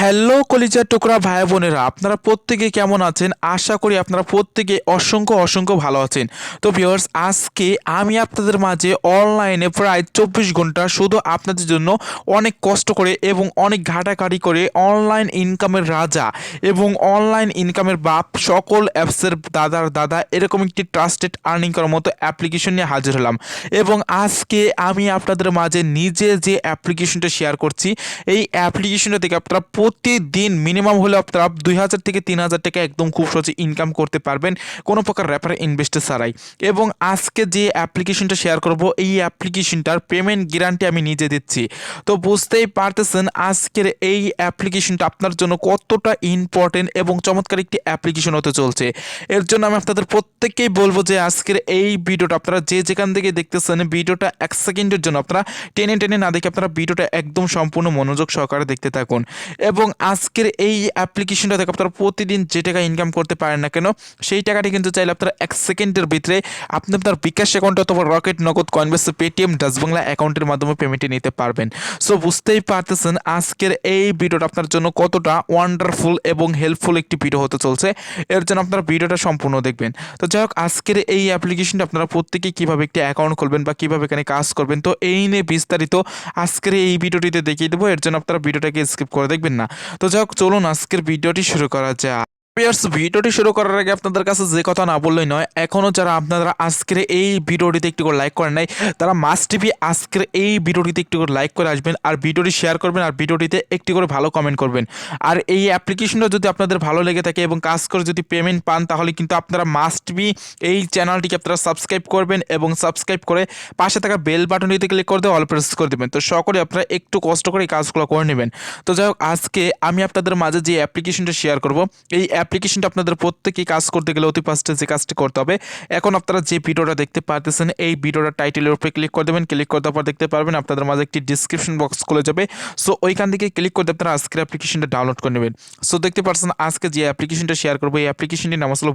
Hello কলিজার টুকরা ভাই বোনেরা, আপনারা প্রত্যেকে কেমন আছেন? আশা করি আপনারা প্রত্যেকে অসংখ্য অসংখ্য ভালো আছেন। তো ভিউয়ার্স, আজকে আমি আপনাদের মাঝে অনলাইনে প্রায় 24 ঘন্টা শুধু আপনাদের জন্য অনেক কষ্ট করে এবং অনেক ঘাটাঘাটি করে অনলাইন ইনকামের রাজা এবং অনলাইন ইনকামের বাপ, সকল অ্যাপসের দাদার দাদা, এরকম একটি ট্রাস্টেড আর্নিং করার মতো অ্যাপ্লিকেশন নিয়ে হাজির হলাম। এবং আজকে আমি আপনাদের মাঝে নিজে যে অ্যাপ্লিকেশনটা শেয়ার করছি, এই অ্যাপ্লিকেশনটা থেকে আপনারা প্রতিদিন মিনিমাম হলে আপনারা 2000 থেকে 3000 টাকা একদম খুব সহজে ইনকাম করতে পারবেন কোনো প্রকার রেফার ইনভেস্ট ছাড়াই। এবং আজকে যে অ্যাপ্লিকেশনটা শেয়ার করব, এই অ্যাপ্লিকেশনটার পেমেন্ট গ্যারান্টি আমি নিজে দিচ্ছি। তো বুঝতেই পারতেছেন আজকের এই অ্যাপ্লিকেশনটা আপনার জন্য কতটা ইম্পর্টেন্ট এবং চমৎকার একটি অ্যাপ্লিকেশন হতে চলছে। এর জন্য আমি আপনাদের প্রত্যেককেই বলবো যে আজকের এই ভিডিওটা আপনারা যে যেখান থেকে দেখতেছেন, ভিডিওটা 1 সেকেন্ডের জন্য আপনারা টেনে টেনে না দেখে আপনারা ভিডিওটা একদম সম্পূর্ণ মনোযোগ সহকারে দেখতে থাকুন। এবং আজকের এই অ্যাপ্লিকেশনটা থেকে আপনারা প্রতিদিন যে টাকা ইনকাম করতে পারেন না কেন, সেই টাকাটি কিন্তু চাইলে আপনারা 1 সেকেন্ডের ভিতরে আপনি আপনার বিকাশ অ্যাকাউন্ট অথবা রকেট, নগদ, কয়েনবেস, পেটিএম, ডাচ বাংলা অ্যাকাউন্টের মাধ্যমে পেমেন্টে নিতে পারবেন। সো বুঝতেই পারতেছেন আজকের এই ভিডিওটা আপনার জন্য কতটা ওয়ান্ডারফুল এবং হেল্পফুল একটি ভিডিও হতে চলছে। এর জন্য আপনারা ভিডিওটা সম্পূর্ণ দেখবেন। তো যাই হোক, আজকের এই অ্যাপ্লিকেশনটা আপনারা প্রত্যেকেই কীভাবে একটি অ্যাকাউন্ট খুলবেন বা কীভাবে এখানে কাজ করবেন, তো এই নিয়ে বিস্তারিত আজকের এই ভিডিওটিতে দেখিয়ে দেবো। এর জন্য আপনারা ভিডিওটাকে স্কিপ করে দেখবেন না। তো যাই হোক, চলুন আজকের ভিডিওটি শুরু করা যাক। ভিডিওটি শুরু করার আগে আপনাদের কাছে যে কথা না বললেই নয়, এখনও যারা আপনারা আজকের এই ভিডিওটিতে একটু করে লাইক করেন নাই, তারা মাস্ট বি আজকের এই ভিডিওটিতে একটু করে লাইক করে আসবেন, আর ভিডিওটি শেয়ার করবেন, আর ভিডিওটিতে একটি করে ভালো কমেন্ট করবেন। আর এই অ্যাপ্লিকেশনটা যদি আপনাদের ভালো লেগে থাকে এবং কাজ করে যদি পেমেন্ট পান, তাহলে কিন্তু আপনারা মাস্ট বি এই চ্যানেলটিকে আপনারা সাবস্ক্রাইব করবেন এবং সাবস্ক্রাইব করে পাশে থাকা বেল বাটনটিতে ক্লিক করে দিয়ে অল প্রেস করে দেবেন। তো সকলে আপনারা একটু কষ্ট করে এই কাজগুলো করে নেবেন। তো যাই হোক, আজকে আমি আপনাদের মাঝে যে অ্যাপ্লিকেশনটা শেয়ার করব, এই অ্যাপ্লিকেশনটা আপনাদের প্রত্যেকেই কাজ করতে গেলে অতি ফার্স্টে যে কাজটি করতে হবে, এখন আপনারা যে ভিডিওটা দেখতে পারতেছেন, এই ভিডিওটা টাইটেলের উপরে ক্লিক করে দেবেন। ক্লিক করে দেওয়ার পর দেখতে পারবেন আপনাদের মাঝে একটি ডিসক্রিপশন বক্স খুলে যাবে। সো ওইখান থেকে ক্লিক করে আপনারা আজকের অ্যাপ্লিকেশনটা ডাউনলোড করে নেবেন। সো দেখতে পাচ্ছেন আজকে যে অ্যাপ্লিকেশনটা শেয়ার করবো, এই অ্যাপ্লিকেশনটির নাম আসলে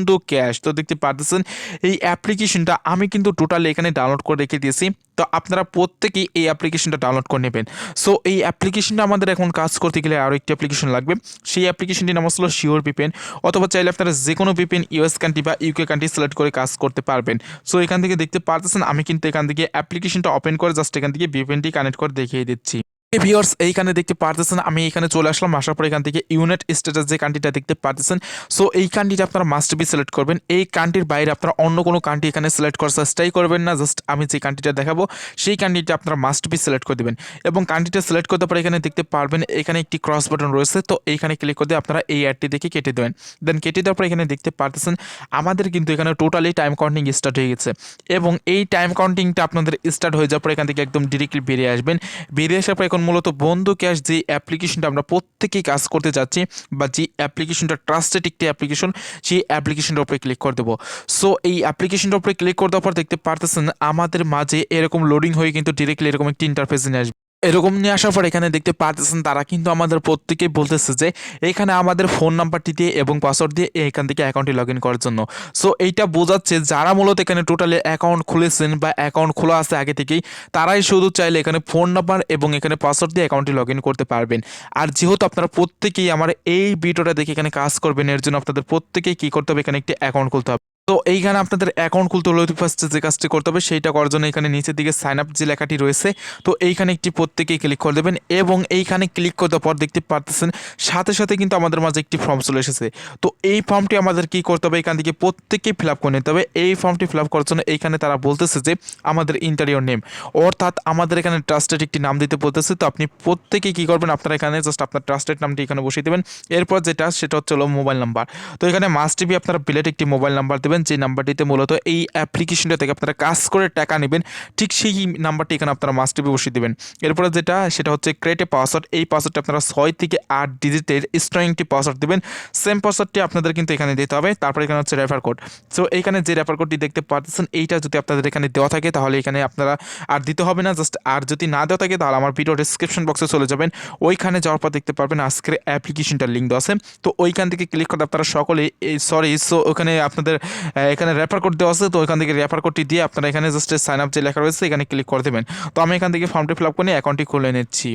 bKash। তো দেখতে পারতেছেন এই অ্যাপ্লিকেশনটা আমি কিন্তু টোটালি এখানে ডাউনলোড করে রেখে দিয়েছি। তো আপনারা প্রত্যেকেই এই অ্যাপ্লিকেশনটা ডাউনলোড করে নেবেন। সো এই অ্যাপ্লিকেশনটা আমাদের এখন কাজ করতে গেলে আরও একটি অ্যাপ্লিকেশন লাগবে। সেই অ্যাপ্লিকেশনটির নাম আসলে শিওর ভিপিএন, অথবা চাইলে আপনারা যে কোনো ভিপিএন ইউএস কান্ট্রি বা ইউকে কান্ট্রি সিলেক্ট করে কাজ করতে পারবেন। সো এখান থেকে দেখতে পারতেছেন আমি কিন্তু এখান থেকে অ্যাপ্লিকেশনটা ওপেন করে জাস্ট এখান থেকে ভিপিএনটি কানেক্ট করে দেখিয়ে দিচ্ছি। ভিউয়ার্স, এইখানে দেখতে পারতেছেন আমি এখানে চলে আসলাম। আসার পর এখান থেকে ইউনাইটেড স্টেটস যে কান্ট্রিটা দেখতে পারতেছেন, সো এই কান্ট্রিটা আপনারা মাস্ট বি সিলেক্ট করবেন। এই কান্ট্রির বাইরে আপনারা অন্য কোনো কান্ট্রি এখানে সিলেক্ট করার চেষ্টাই করবেন না। জাস্ট আমি যে কান্ট্রিটা দেখাবো সেই কান্ট্রিটা আপনারা মাস্ট বি সিলেক্ট করে দেবেন। এবং কান্ট্রিটা সিলেক্ট করতে পরে এখানে দেখতে পারবেন এখানে একটি ক্রস বাটন রয়েছে। তো এইখানে ক্লিক করে দিয়ে আপনারা এই অ্যাডটি দেখে কেটে দেবেন। দেন কেটে দেওয়ার পর এখানে দেখতে পারতেছেন আমাদের কিন্তু এখানে টোটালি টাইম কাউন্টিং স্টার্ট হয়ে গেছে। এবং এই টাইম কাউন্টিংটা আপনাদের স্টার্ট হয়ে যাওয়ার পর এখান থেকে একদম ডিরেক্টলি বেরিয়ে আসবেন। বেরিয়ে আসার পর এখন মূলত bKash যে অ্যাপ্লিকেশনটা আমরা প্রত্যেকেই কাজ করতে যাচ্ছি, বা যে অ্যাপ্লিকেশনটা ট্রাস্টেড একটি অ্যাপ্লিকেশন, সেই অ্যাপ্লিকেশনটার উপরে ক্লিক করে দেবো। সো এই অ্যাপ্লিকেশনটার উপরে ক্লিক করে দেওয়ার পর দেখতে পারতেছেন আমাদের মাঝে এরকম লোডিং হয়ে কিন্তু ডিরেক্টলি এরকম একটি ইন্টারফেস নিয়ে আসবে। এরকম নিয়ে আসার পর এখানে দেখতে পারতেছেন তারা কিন্তু আমাদের প্রত্যেকেই বলতেছে যে এখানে আমাদের ফোন নাম্বারটি দিয়ে এবং পাসওয়ার্ড দিয়ে এখান থেকে অ্যাকাউন্টটি লগ ইন করার জন্য। সো এইটা বোঝাচ্ছে যারা মূলত এখানে টোটালি অ্যাকাউন্ট খুলেছেন বা অ্যাকাউন্ট খোলা আছে আগে থেকেই, তারাই শুধু চাইলে এখানে ফোন নাম্বার এবং এখানে পাসওয়ার্ড দিয়ে অ্যাকাউন্টটি লগ ইন করতে পারবেন। আর যেহেতু আপনারা প্রত্যেকেই আমার এই ভিডিওটা দেখে এখানে কাজ করবেন, এর জন্য আপনাদের প্রত্যেকেই কী করতে হবে, এখানে একটি অ্যাকাউন্ট খুলতে হবে। তো এইখানে আপনাদের অ্যাকাউন্ট খুলতে হলে ফার্স্টে যে কাজটি করতে হবে সেইটা করার জন্য এখানে নিচের দিকে সাইন আপ যে লেখাটি রয়েছে, তো এইখানে একটি প্রত্যেকেই ক্লিক করে দেবেন। এবং এইখানে ক্লিক করার পর দেখতে পারতেছেন সাথে সাথে কিন্তু আমাদের মাঝে একটি ফর্ম চলে এসেছে। তো এই ফর্মটি আমাদের কি করতে হবে, এখান থেকে প্রত্যেকেই ফিল আপ করে নিতে হবে। এই ফর্মটি ফিল আপ করার জন্য এইখানে তারা বলতেছে যে আমাদের ইন্টারিয়র নেম, অর্থাৎ আমাদের এখানে ট্রাস্টেড একটি নাম দিতে বলতেছে। তো আপনি প্রত্যেকেই কী করবেন, আপনারা এখানে জাস্ট আপনার ট্রাস্টেড নামটি এখানে বসিয়ে দেবেন। এরপর যেটা সেটা হচ্ছে মোবাইল নাম্বার। তো এখানে মাস্ট বি আপনারা বিলেট একটি মোবাইল নাম্বার দেবেন, যে নাম্বারটিতে মূলত এই অ্যাপ্লিকেশনটা থেকে আপনারা কাজ করে টাকা নেবেন, ঠিক সেই নাম্বারটি এখানে আপনারা মাস্ট বি বসিয়ে দেবেন। এরপরে যেটা সেটা হচ্ছে ক্রিয়েট এ পাসওয়ার্ড। এই পাসওয়ার্ডটা আপনারা 6 থেকে 8 ডিজিটের স্ট্রং একটি পাসওয়ার্ড দেবেন। সেম পাসওয়ার্ডটি আপনাদের কিন্তু এখানে দিতে হবে। তারপরে এখানে হচ্ছে রেফার কোড। সো এইখানে যে রেফার কোডটি দেখতে পাচ্ছেন, এইটা যদি আপনাদের এখানে দেওয়া থাকে তাহলে এখানে আপনারা আর দিতে হবে না। জাস্ট আর যদি না দেওয়া থাকে তাহলে আমার ভিডিও ডিসক্রিপশন বক্সে চলে যাবেন। ওইখানে যাওয়ার পর দেখতে পারবেন আজকের অ্যাপ্লিকেশনটার লিঙ্ক দেওয়া আছে। তো ওইখান থেকে ক্লিক করে আপনারা সকলে সো ওখানে আপনাদের এখানে রেফার কোড দেওয়া আছে। তো ওইখান থেকে রেফার কোডটি দিয়ে আপনারা এখানে জাস্ট সাইন আপ যে লেখা রয়েছে এখানে ক্লিক করে দেবেন। তো আমি এখান থেকে ফর্মটি ফিল আপ করে অ্যাকাউন্টটি খুলে নিচ্ছি।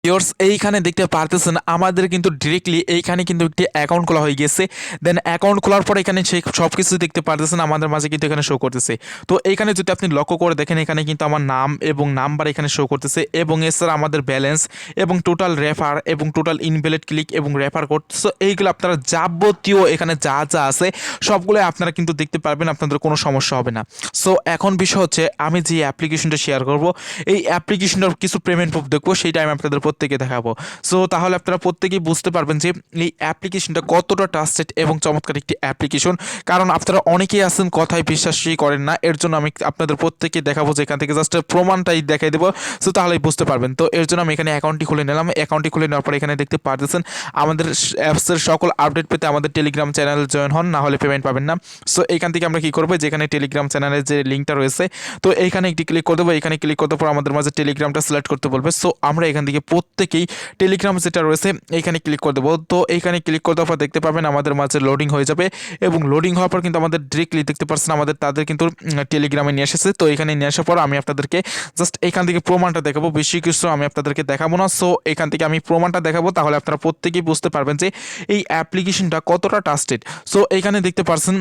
ভিউয়ার্স এইখানে দেখতে পারতেছেন আমাদের কিন্তু ডিরেক্টলি এইখানে কিন্তু একটি অ্যাকাউন্ট খোলা হয়ে গেছে। দেন অ্যাকাউন্ট খোলার পর এখানে সেই সব কিছু দেখতে পারতেছেন আমাদের মাঝে কিন্তু এখানে শো করতেছে। তো এইখানে যদি আপনি লক্ষ্য করে দেখেন এখানে কিন্তু আমার নাম এবং নাম্বার এখানে শো করতেছে এবং এছাড়া আমাদের ব্যালেন্স এবং টোটাল রেফার এবং টোটাল ইনভ্যালিড ক্লিক এবং রেফার কোড। সো এইগুলো আপনারা যাবতীয় এখানে যা যা আছে সবগুলো আপনারা কিন্তু দেখতে পারবেন, আপনাদের কোনো সমস্যা হবে না। সো এখন বিষয় হচ্ছে আমি যে অ্যাপ্লিকেশনটা শেয়ার করব এই অ্যাপ্লিকেশনটার কিছু পেমেন্ট প্রুফ দেখবো, সেইটা আমি আপনাদের প্রত্যেকে দেখাবো। সো তাহলে আপনারা প্রত্যেকেই বুঝতে পারবেন যে এই অ্যাপ্লিকেশনটা কতটা ট্রাস্টেড এবং চমৎকার একটি অ্যাপ্লিকেশন। কারণ আপনারা অনেকেই আছেন কথায় বিশ্বাসই করেন না, এর জন্য আমি আপনাদের প্রত্যেকে দেখাবো যে এখান থেকে জাস্ট প্রমাণটাই দেখাই দেবো। সো তাহলেই বুঝতে পারবেন। তো এর জন্য আমি এখানে অ্যাকাউন্টটি খুলে নিলাম। অ্যাকাউন্টটি খুলে নেওয়ার পর এখানে দেখতে পারতেছেন আমাদের অ্যাপসের সকল আপডেট পেতে আমাদের টেলিগ্রাম চ্যানেল জয়েন হন, না হলে পেমেন্ট পাবেন না। সো এইখান থেকে আমরা কী করবো, যেখানে টেলিগ্রাম চ্যানেলের যে লিঙ্কটা রয়েছে তো এইখানে একটি ক্লিক করে দেবো। এখানে ক্লিক করতে পর আমাদের মাঝে টেলিগ্রামটা সিলেক্ট করতে বলবে। সো আমরা এখান থেকে প্রত্যেকেই টেলিগ্রাম যেটা রয়েছে এইখানে ক্লিক করে দেবো। তো এইখানে ক্লিক করে দেওয়ার পর দেখতে পাবেন আমাদের মাঝে লোডিং হয়ে যাবে এবং লোডিং হওয়ার পর কিন্তু আমাদের ডিরেক্টলি দেখতে পাচ্ছেন তাদের কিন্তু টেলিগ্রামে নিয়ে এসেছে। তো এখানে নিয়ে আসার পর আমি আপনাদেরকে জাস্ট এখান থেকে প্রমাণটা দেখাবো, বেশি কিছু আমি আপনাদেরকে দেখাবো না। সো এখান থেকে আমি প্রমাণটা দেখাবো, তাহলে আপনারা প্রত্যেকেই বুঝতে পারবেন যে এই অ্যাপ্লিকেশনটা কতটা ট্রাস্টেড। সো এখানে দেখতে পাচ্ছেন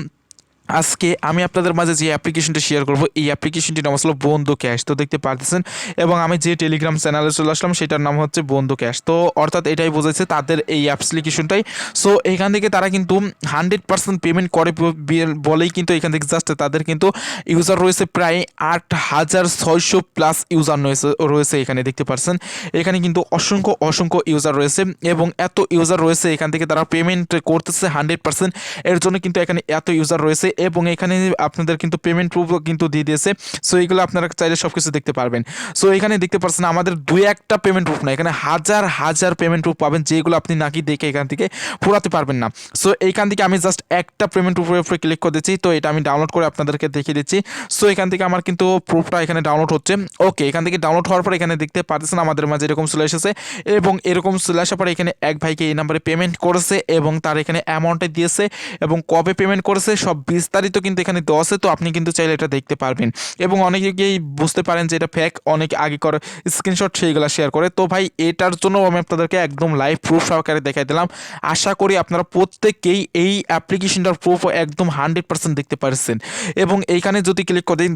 আজকে আমি আপনাদের মাঝে যে অ্যাপ্লিকেশনটা শেয়ার করব এই অ্যাপ্লিকেশনটির নাম হলো bKash। তো দেখতে পারতেছেন এবং আমি যে টেলিগ্রাম চ্যানেলে চলে আসলাম সেটার নাম হচ্ছে bKash। তো অর্থাৎ এটাই বোঝাচ্ছে তাদের এই অ্যাপ্লিকেশনটাই। সো এখান থেকে তারা কিন্তু 100% পেমেন্ট করে বলেই কিন্তু এখান থেকে জাস্ট তাদের কিন্তু ইউজার রয়েছে প্রায় 8600+ ইউজার রয়েছে। এখানে দেখতে পাচ্ছেন এখানে কিন্তু অসংখ্য অসংখ্য ইউজার রয়েছে এবং এত ইউজার রয়েছে এখান থেকে তারা পেমেন্ট করতেছে 100%। এর জন্য কিন্তু এখানে এত ইউজার রয়েছে এবং এখানে আপনাদের কিন্তু পেমেন্ট প্রুফও কিন্তু দিয়ে দিয়েছে। সো এইগুলো আপনারা চাইলে সব কিছু দেখতে পারবেন। সো এখানে দেখতে পাচ্ছেন আমাদের দুই একটা পেমেন্ট প্রুফ না, এখানে হাজার হাজার পেমেন্ট প্রুফ পাবেন যেগুলো আপনি নাকি দেখে এখান থেকে পুরাতে পারবেন না। সো এইখান থেকে আমি জাস্ট একটা পেমেন্ট প্রুফের উপরে ক্লিক করে দিচ্ছি। তো এটা আমি ডাউনলোড করে আপনাদেরকে দেখিয়ে দিচ্ছি। সো এখান থেকে আমার কিন্তু প্রুফটা এখানে ডাউনলোড হচ্ছে। ওকে, এখান থেকে ডাউনলোড হওয়ার পর এখানে দেখতে পাচ্ছেন আমাদের মাঝে এরকম চলে এসেছে এবং এরকম চলে আসার পরে এখানে এক ভাইকে এই নাম্বারে পেমেন্ট করেছে এবং তার এখানে অ্যামাউন্টে দিয়েছে এবং কবে পেমেন্ট করেছে সব বিস্তারিত কিন্তু এখানে দেওয়া আছে। তো আপনি কিন্তু চাইলে এটা দেখতে পারবেন এবং অনেকেই বুঝতে পারেন যে এটা ফেক, অনেকে আগে করে স্ক্রিনশট সেইগুলো শেয়ার করে। তো ভাই এটার জন্য আমি আপনাদেরকে একদম লাইভ প্রুফ সহকারে দেখাই দিলাম। আশা করি আপনারা প্রত্যেকেই এই অ্যাপ্লিকেশনটার প্রুফ একদম 100% দেখতে পারছেন এবং এইখানে যদি ক্লিক করেন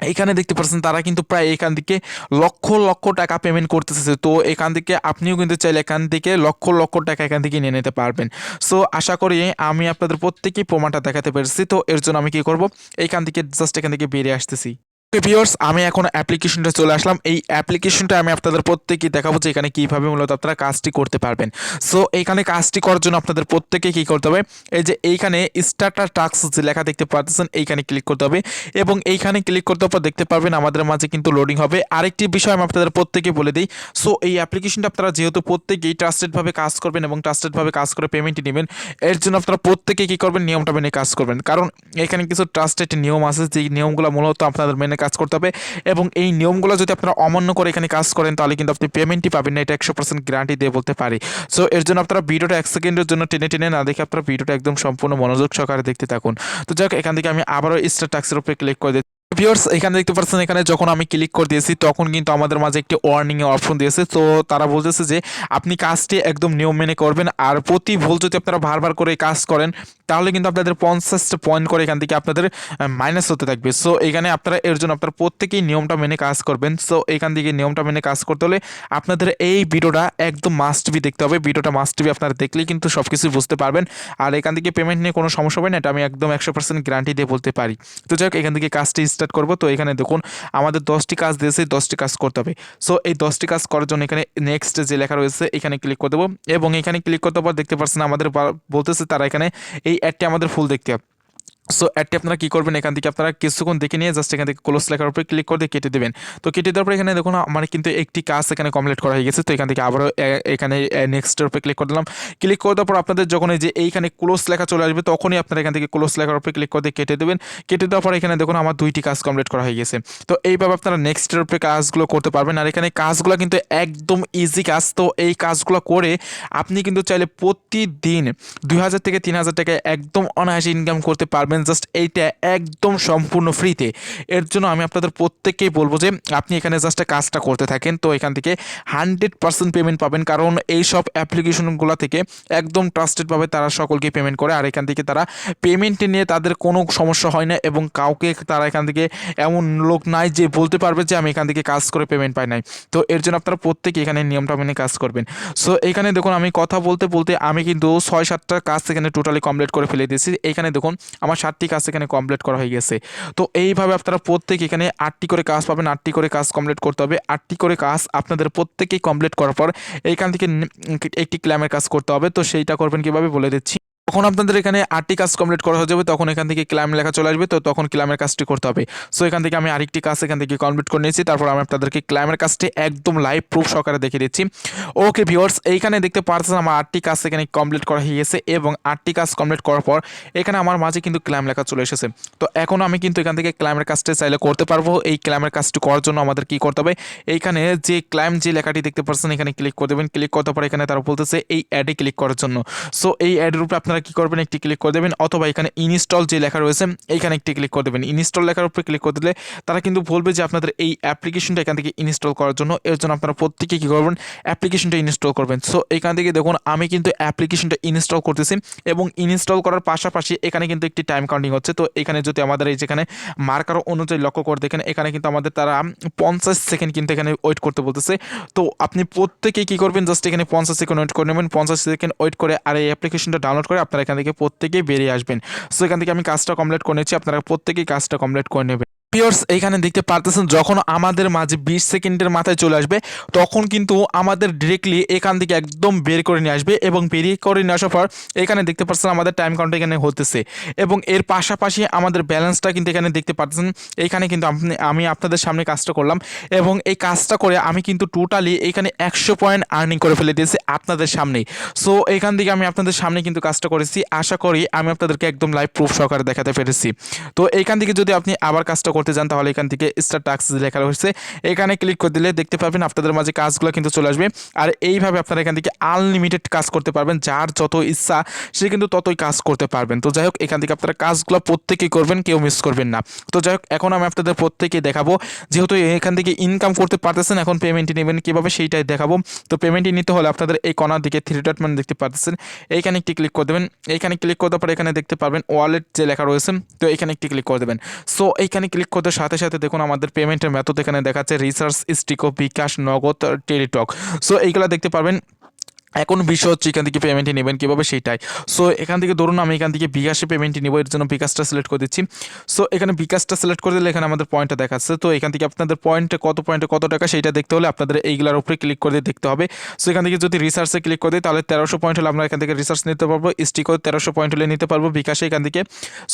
এইখানে দেখতে পাচ্ছেন তারা কিন্তু প্রায় এখান থেকে লক্ষ লক্ষ টাকা পেমেন্ট করতেছে। তো এখান থেকে আপনিও কিন্তু চাইলে এখান থেকে লক্ষ লক্ষ টাকা এখান থেকে নিয়ে নিতে পারবেন। সো আশা করি আমি আপনাদের প্রত্যেকেই প্রমাণটা দেখাতে পেরেছি। তো এর জন্য আমি কি করব, এইখান থেকে জাস্ট এখান থেকে বেরিয়ে আসতেছি। ভিউয়ার্স আমি এখন অ্যাপ্লিকেশনটা চলে আসলাম। এই অ্যাপ্লিকেশনটা আমি আপনাদের প্রত্যেকেই দেখাবো যে এখানে কীভাবে মূলত আপনারা কাজটি করতে পারবেন। সো এইখানে কাজটি করার জন্য আপনাদের প্রত্যেকে কী করতে হবে, এই যে এইখানে স্টার্টার টাস্ক যে লেখা দেখতে পাচ্ছেন এইখানে ক্লিক করতে হবে এবং এইখানে ক্লিক করতে পর দেখতে পারবেন আমাদের মাঝে কিন্তু লোডিং হবে। আরেকটি বিষয় আমি আপনাদের প্রত্যেকে বলে দিই। সো এই অ্যাপ্লিকেশনটা আপনারা যেহেতু প্রত্যেকেই ট্রাস্টেডভাবে কাজ করবেন এবং ট্রাস্টেডভাবে কাজ করে পেমেন্টটি নেবেন, এর জন্য আপনারা প্রত্যেকে কী করবেন, নিয়মটা মেনে কাজ করবেন। কারণ এখানে কিছু ট্রাস্টেড নিয়ম আছে, যেই নিয়মগুলো মূলত আপনাদের মেনে কাজ করতে হবে এবং এই নিয়মগুলো যদি আপনারা অমান্য করে এখানে কাজ করেন তাহলে কিন্তু আপনি পেমেন্টই পাবেন না, এটা 100% গ্যারান্টি দিয়ে বলতে পারি। সো এর জন্য আপনারা ভিডিওটা 1 সেকেন্ডের জন্য টেনে টেনে না দেখে আপনারা ভিডিওটা একদম সম্পূর্ণ মনোযোগ সহকারে দেখতে থাকুন। তো যাক এখান থেকে আমি আবারও স্টার টাস্কের উপরে ক্লিক করে দিই। ভিউয়ার্স এখানে দেখতে পাচ্ছেন এখানে যখন আমি ক্লিক করে দিয়েছি তখন কিন্তু আমাদের মাঝে একটি ওয়ার্নিং এর অপশন দিয়েছে। তো তারা বলতেছে যে আপনি কাজটি একদম নিয়ম মেনে করবেন আর প্রতি ভুল যদি আপনারা বারবার করে কাজ করেন তাহলে কিন্তু আপনাদের 50টা পয়েন্ট করে এখান থেকে আপনাদের মাইনাস হতে থাকবে। সো এখানে আপনারা এর জন্য আপনারা প্রত্যেকেই নিয়মটা মেনে কাজ করবেন। সো এখান থেকে নিয়মটা মেনে কাজ করতে হলে আপনাদের এই ভিডিওটা একদম মাস্ট বি দেখতে হবে। ভিডিওটা মাস্ট বি আপনারা দেখলেই কিন্তু সব কিছু বুঝতে পারবেন আর এখান থেকে পেমেন্ট নিয়ে কোনো সমস্যা হবে না, এটা আমি একদম 100% গ্যারান্টি দিয়ে বলতে পারি। তো যাই হোক এখান থেকে কাজটি স্টার্ট করবো। তো এখানে দেখুন আমাদের 10টি কাজ দিয়েছে, 10টি কাজ করতে হবে। সো এই 10টি কাজ করার জন্য এখানে নেক্সট যে লেখা রয়েছে এখানে ক্লিক করে দেবো এবং এখানে ক্লিক করতে পর দেখতে পাচ্ছেন আমাদের বলতেছে তারা এখানে এই অ্যাডটি আমাদের ফুল দেখতে হবে। সো অ্যাডটি আপনারা কী করবেন, এখান থেকে আপনারা কিছুক্ষণ দেখে নিয়ে জাস্ট এখান থেকে ক্লোজ লেখার উপরে ক্লিক করে দিয়ে কেটে দেবেন। তো কেটে দেওয়ার পর এখানে দেখুন আমার কিন্তু একটি কাজ এখানে কমপ্লিট করা হয়ে গেছে। তো এখান থেকে আবারও এখানে নেক্সটের উপরে ক্লিক করে দিলাম। ক্লিক করে দেওয়ার পর আপনাদের যখন এই যে এইখানে ক্লোজ লেখা চলে আসবে তখনই আপনারা এখান থেকে ক্লোজ লেখার উপরে ক্লিক করে দিয়ে কেটে দেবেন। কেটে দেওয়ার পর এখানে দেখুন আমার 2টি কাজ কমপ্লিট করা হয়ে গেছে। তো এইভাবে আপনারা নেক্সটের উপরে কাজগুলো করতে পারবেন আর এখানে কাজগুলো কিন্তু একদম ইজি কাজ। তো এই কাজগুলো করে আপনি কিন্তু চাইলে প্রতিদিন 2000 থেকে 3000 টাকা একদম অনায়াসে ইনকাম করতে পারবেন পারবেন জাস্ট এইটা একদম সম্পূর্ণ ফ্রিতে। এর জন্য আমি আপনাদের প্রত্যেককেই বলবো যে আপনি এখানে জাস্ট কাজটা করতে থাকেন, তো এখান থেকে 100% পেমেন্ট পাবেন, কারণ এই সব অ্যাপ্লিকেশনগুলো থেকে একদম ট্রাস্টেডভাবে তারা সকলকে পেমেন্ট করে, আর এখান থেকে তারা পেমেন্ট নিয়ে তাদের কোনো সমস্যা হয় না, এবং কাউকে তারা এখান থেকে এমন লোক নাই যে বলতে পারবে যে আমি এখান থেকে কাজ করে পেমেন্ট পাই নাই। তো এর জন্য আপনারা প্রত্যেকে এখানে নিয়মটা মেনে কাজ করবেন। সো এখানে দেখুন আমি কথা বলতে বলতে আমি কিন্তু 6-7টা কাজ এখানে টোটালি কমপ্লিট করে ফেলে দিয়েছি। এখানে দেখুন আমার 7টি কাজ এখানে কমপ্লিট করা হয়ে গেছে। তো এইভাবে আপনারা প্রত্যেকে এখানে 8টি করে কাজ পাবেন, 8টি করে কাজ কমপ্লিট করতে হবে। 8টি করে কাজ আপনাদের প্রত্যেকেই কমপ্লিট করার পর এইখান থেকে একটি ক্লেমের কাজ করতে হবে। তো সেইটা করবেন কীভাবে বলে দিচ্ছি। যখন আপনাদের এখানে 8টি কাজ কমপ্লিট করা হয়ে যাবে তখন এখান থেকে ক্লাইম লেখা চলে আসবে, তো তখন ক্লাইমের কাজটি করতে হবে। সো এখান থেকে আমি আরেকটি কাজ এখান থেকে কমপ্লিট করে নিয়েছি, তারপর আমি আপনাদেরকে ক্লাইমের কাজটি একদম লাইভ প্রুফ সহকারে দেখিয়ে দিচ্ছি। ওকে ভিউয়ার্স, এইখানে দেখতে পাচ্ছেন আমার 8টি কাজ এখানে কমপ্লিট করা হয়ে গেছে, এবং 8টি কাজ কমপ্লিট করার পর এখানে আমার মাঝে কিন্তু ক্লাইম লেখা চলে এসেছে। তো এখন আমি কিন্তু এখান থেকে ক্লাইমের কাজটি চাইলে করতে পারবো। এই ক্লাইমের কাজটি করার জন্য আমাদের কি করতে হবে, এইখানে যে ক্লাইম যে লেখাটি দেখতে পাচ্ছেন এখানে ক্লিক করে দেবেন। ক্লিক করার পর এখানে তারা বলতেছে এই অ্যাডে ক্লিক করার জন্য। সো এই অ্যাডের উপরে আপনারা কি করবেন, একটি ক্লিক করে দেবেন, অথবা এখানে ইনস্টল যে লেখা রয়েছে এইখানে একটি ক্লিক করে দেবেন। ইনস্টল লেখার উপরে ক্লিক করে দিলে তারা কিন্তু বলবে যে আপনাদের এই অ্যাপ্লিকেশনটা এখান থেকে ইনস্টল করার জন্য। এর জন্য আপনারা প্রত্যেকে কী করবেন, অ্যাপ্লিকেশনটা ইনস্টল করবেন। সো এখান থেকে দেখুন আমি কিন্তু অ্যাপ্লিকেশনটা ইনস্টল করতেছি, এবং ইনস্টল করার পাশাপাশি এখানে কিন্তু একটি টাইম কাউন্টিং হচ্ছে। তো এখানে যদি আমাদের এই যেখানে মার্কার অনুযায়ী লক্ষ্য করে দেখেন, এখানে কিন্তু আমাদের তারা 50 সেকেন্ড কিন্তু এখানে ওয়েট করতে বলতেছে। তো আপনি প্রত্যেকেই কী করবেন, জাস্ট এখানে 50 সেকেন্ড ওয়েট করে নেবেন। 50 সেকেন্ড ওয়েট করে আর এই অ্যাপ্লিকেশনটা ডাউনলোড করে আপনারা এখান থেকে প্রত্যেকেই বেরিয়ে আসবেন। সো এখান থেকে আমি কাজটা কমপ্লিট করে নিচ্ছি, আপনারা প্রত্যেকেই কাজটা কমপ্লিট করে নেবেন। ভিউয়ার্স, এইখানে দেখতে পারতেছেন যখন আমাদের মাঝে 20 সেকেন্ডের মাথায় চলে আসবে তখন কিন্তু আমাদের ডিরেক্টলি এখান থেকে একদম বের করে নিয়ে আসবে, এবং বেরিয়ে করে নিয়ে আসার পর এখানে দেখতে পাচ্ছেন আমাদের টাইম কাউন্ট এখানে হতেছে, এবং এর পাশাপাশি আমাদের ব্যালেন্সটা কিন্তু এখানে দেখতে পাচ্ছেন। এইখানে কিন্তু আমি আপনাদের সামনে কাজটা করলাম, এবং এই কাজটা করে আমি কিন্তু টোটালি এখানে 100 পয়েন্ট আর্নিং করে ফেলে দিয়েছি আপনাদের সামনেই। সো এখান থেকে আমি আপনাদের সামনে কিন্তু কাজটা করেছি, আশা করি আমি আপনাদেরকে একদম লাইভ প্রুফ সহকারে দেখাতে পেরেছি। তো এইখান থেকে যদি আপনি আবার কাজটা করতে যান তাহলে এখান থেকে স্টার টাস্ক লেখা রয়েছে, এখানে ক্লিক করে দিলে দেখতে পাবেন আপনাদের মাঝে কাজগুলো কিন্তু চলে আসবে। আর এইভাবে আপনারা এখান থেকে আনলিমিটেড কাজ করতে পারবেন, যার যত ইচ্ছা সে কিন্তু ততই কাজ করতে পারবেন। তো যাই হোক, এখান থেকে আপনারা কাজগুলো প্রত্যেকেই করবেন, কেউ মিস করবেন না। তো যাই হোক, এখন আমি আপনাদের প্রত্যেকেই দেখাবো, যেহেতু এখান থেকে ইনকাম করতে পারতেছেন, এখন পেমেন্টটি নেবেন কীভাবে সেইটাই দেখাবো। তো পেমেন্টটি নিতে হলে আপনাদের এই কর্নার দিকে 3 ডট মান দেখতে পাচ্ছেন, এইখানে একটি ক্লিক করে দেবেন। এইখানে ক্লিক করার পর এখানে দেখতে পারবেন ওয়ালেট যে লেখা রয়েছে, তো এখানে একটি ক্লিক করে দেবেন। সো এইখানে ক্লিক করতে সাথে সাথে দেখুন আমাদের পেমেন্টের মেথড এখানে দেখাচ্ছে রিসার্চ, স্টিকো, বিকাশ, নগদ, টেলিটক। সো এইগুলো দেখতে পারবেন। এখন বিষয় হচ্ছে এখান থেকে পেমেন্টটি নেবেন কীভাবে সেইটাই। সো এখান থেকে ধরুন আমি এখান থেকে বিকাশে পেমেন্টটি নেব, এর জন্য বিকাশটা সিলেক্ট করে দিচ্ছি। সো এখানে বিকাশটা সিলেক্ট করে দিলে এখানে আমাদের পয়েন্টটা দেখাচ্ছে। তো এখান থেকে আপনাদের পয়েন্টে কত টাকা সেইটা দেখতে হলে আপনাদের এইগুলোর উপরে ক্লিক করে দিয়ে দেখতে হবে। সো এখান থেকে যদি রিসার্চে ক্লিক করে দিই তাহলে 1300 পয়েন্ট হলে আমরা এখান থেকে রিসার্চ নিতে পারবো, স্টিকো 1300 পয়েন্ট হলে নিতে পারবো, বিকাশে এখান থেকে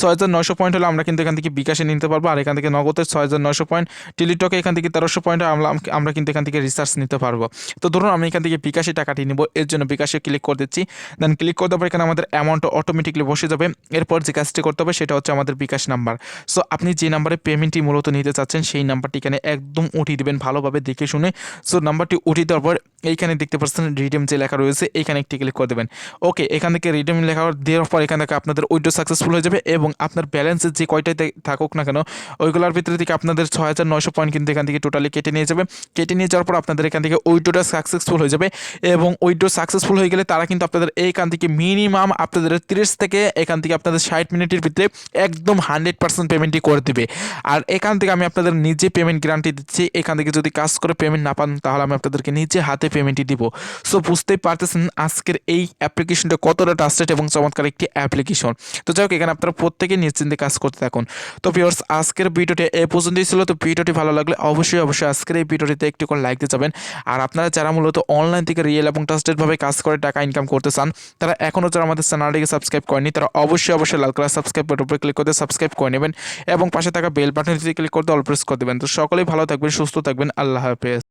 6900 পয়েন্ট হলে আমরা কিন্তু এখান থেকে বিকাশে নিতে পারবো, আর এখান থেকে নগদে 6900 পয়েন্ট, টেলিটকে এখান থেকে 1300 পয়েন্ট আমরা কিন্তু এখান থেকে রিসার্চ নিতে পারবো। তো ধরুন আমি এখান থেকে বিকাশে টাকাটি নিব, এর জন্য বিকাশে ক্লিক করে দিচ্ছি। দেন ক্লিক করতে হবে, এখানে আমাদের অ্যামাউন্ট অটোমেটিকলি বসে যাবে। এরপর যে কাজটি করতে হবে সেটা হচ্ছে আমাদের বিকাশ নাম্বার। সো আপনি যে নাম্বারে পেমেন্টটি মূলত নিতে চাচ্ছেন সেই নাম্বারটি এখানে একদম উঠিয়ে দেবেন ভালোভাবে দেখে শুনে। সো নাম্বারটি উঠিয়ে দেওয়ার পর এইখানে দেখতে পাচ্ছেন রিডিম যে লেখা রয়েছে, এখানে একটি ক্লিক করে দেবেন। ওকে, এখান থেকে রিডিম লেখা দেওয়ার পর এখান থেকে আপনাদের উইথড্র সাকসেসফুল হয়ে যাবে, এবং আপনার ব্যালেন্সের যে কয়টাই থাকুক না কেন ওইগুলোর ভিতরে থেকে আপনাদের 6900 পয়েন্ট কিন্তু এখান থেকে টোটালি কেটে নিয়ে যাবে। কেটে নিয়ে যাওয়ার পর আপনাদের এখান থেকে উইথড্রটা সাকসেসফুল হয়ে যাবে, এবং উইথড্র সাকসেসফুল হয়ে গেলে তারা কিন্তু আপনাদের এইখান থেকে মিনিমাম আপনাদের 30 থেকে এখান থেকে আপনাদের 60 মিনিটের ভিতরে একদম 100% পেমেন্টই করে দেবে। আর এখান থেকে আমি আপনাদের নিজে পেমেন্ট গ্যারান্টি দিচ্ছি, এখান থেকে যদি কাজ করে পেমেন্ট না পান তাহলে আমি আপনাদেরকে নিজে হাতে পেমেন্টই দিব। সো বুঝতেই পারতেছেন আজকের এই অ্যাপ্লিকেশনটা কতটা ট্রাস্টেড এবং চমৎকার একটি অ্যাপ্লিকেশন। তো যাই হোক, এখানে আপনারা প্রত্যেকে নিশ্চিন্তে কাজ করতে থাকুন। তো ভিউয়ার্স, আজকের ভিডিওটি এই পর্যন্তই ছিল। তো ভিডিওটি ভালো লাগলে অবশ্যই আজকের এই ভিডিওটিতে একটু করে লাইক দিয়ে যাবেন। আর আপনারা যারা মূলত অনলাইন থেকে রিয়েল এবং ট্রাস্টেডভাবে কাজ করে টাকা ইনকাম করতে চান, তারা এখনও যারা আমাদের চ্যানেলটিকে সাবস্ক্রাইব করেনি তারা অবশ্যই লাল কালার সাবস্ক্রাইব বাটনের উপরে ক্লিক করে সাবস্ক্রাইব করে নেবেন, এবং পাশে থাকা বেল বাটনটিতে ক্লিক করতে অল প্রেস করে দেবেন। তো সকলেই ভালো থাকবেন, সুস্থ থাকবেন, আল্লাহ হাফেজ।